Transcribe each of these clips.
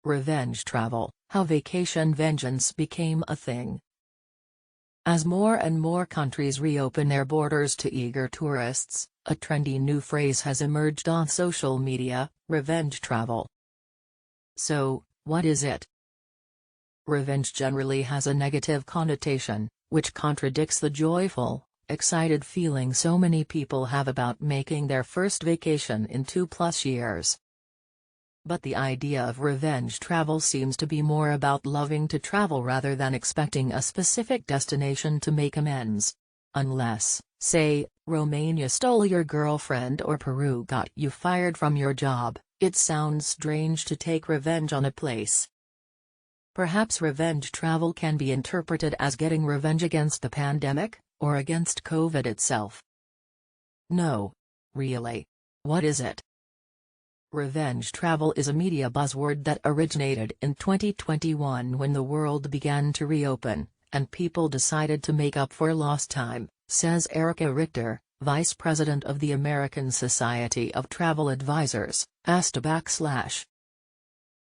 Revenge travel, how vacation vengeance became a thing. As more and more countries reopen their borders to eager tourists, a trendy new phrase has emerged on social media: revenge travel. So, what is it? Revenge generally has a negative connotation, which contradicts the joyful, excited feeling so many people have about making their first vacation in 2+ years. But the idea of revenge travel seems to be more about loving to travel rather than expecting a specific destination to make amends. Unless, say, Romania stole your girlfriend or Peru got you fired from your job, it sounds strange to take revenge on a place. Perhaps revenge travel can be interpreted as getting revenge against the pandemic, or against COVID itself. No. Really. What is it? Revenge travel is a media buzzword that originated in 2021 when the world began to reopen, and people decided to make up for lost time, says Erica Richter, vice president of the American Society of Travel Advisors, *.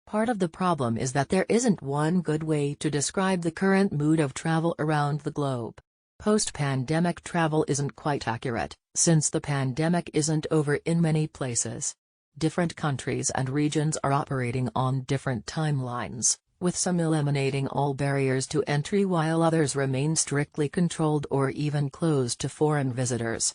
Part of the problem is that there isn't one good way to describe the current mood of travel around the globe. Post-pandemic travel isn't quite accurate, since the pandemic isn't over in many places. Different countries and regions are operating on different timelines, with some eliminating all barriers to entry while others remain strictly controlled or even closed to foreign visitors.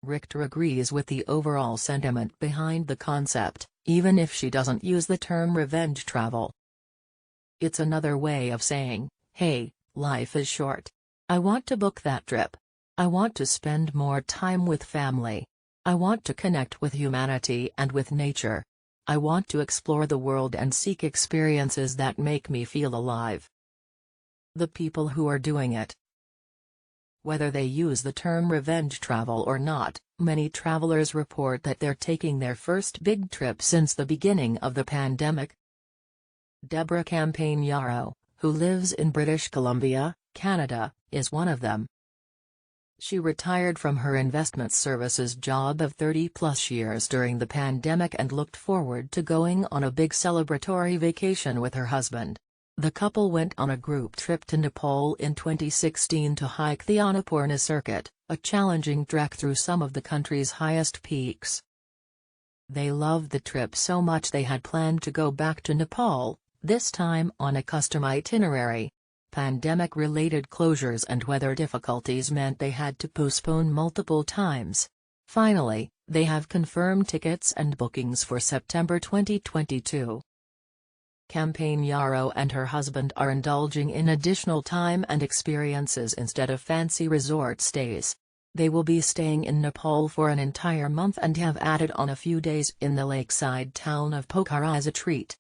Richter agrees with the overall sentiment behind the concept, even if she doesn't use the term revenge travel. It's another way of saying, hey, life is short. I want to book that trip. I want to spend more time with family. I want to connect with humanity and with nature. I want to explore the world and seek experiences that make me feel alive. The people who are doing it. Whether they use the term revenge travel or not, many travelers report that they're taking their first big trip since the beginning of the pandemic. Deborah Campagnaro, who lives in British Columbia, Canada, is one of them. She retired from her investment services job of 30+ years during the pandemic and looked forward to going on a big celebratory vacation with her husband. The couple went on a group trip to Nepal in 2016 to hike the Annapurna Circuit, a challenging trek through some of the country's highest peaks. They loved the trip so much they had planned to go back to Nepal, this time on a custom itinerary. Pandemic-related closures and weather difficulties meant they had to postpone multiple times. Finally, they have confirmed tickets and bookings for September 2022. Campagnaro and her husband are indulging in additional time and experiences instead of fancy resort stays. They will be staying in Nepal for an entire month and have added on a few days in the lakeside town of Pokhara as a treat.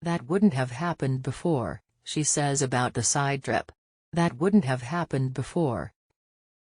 That wouldn't have happened before, she says about the side trip. That wouldn't have happened before,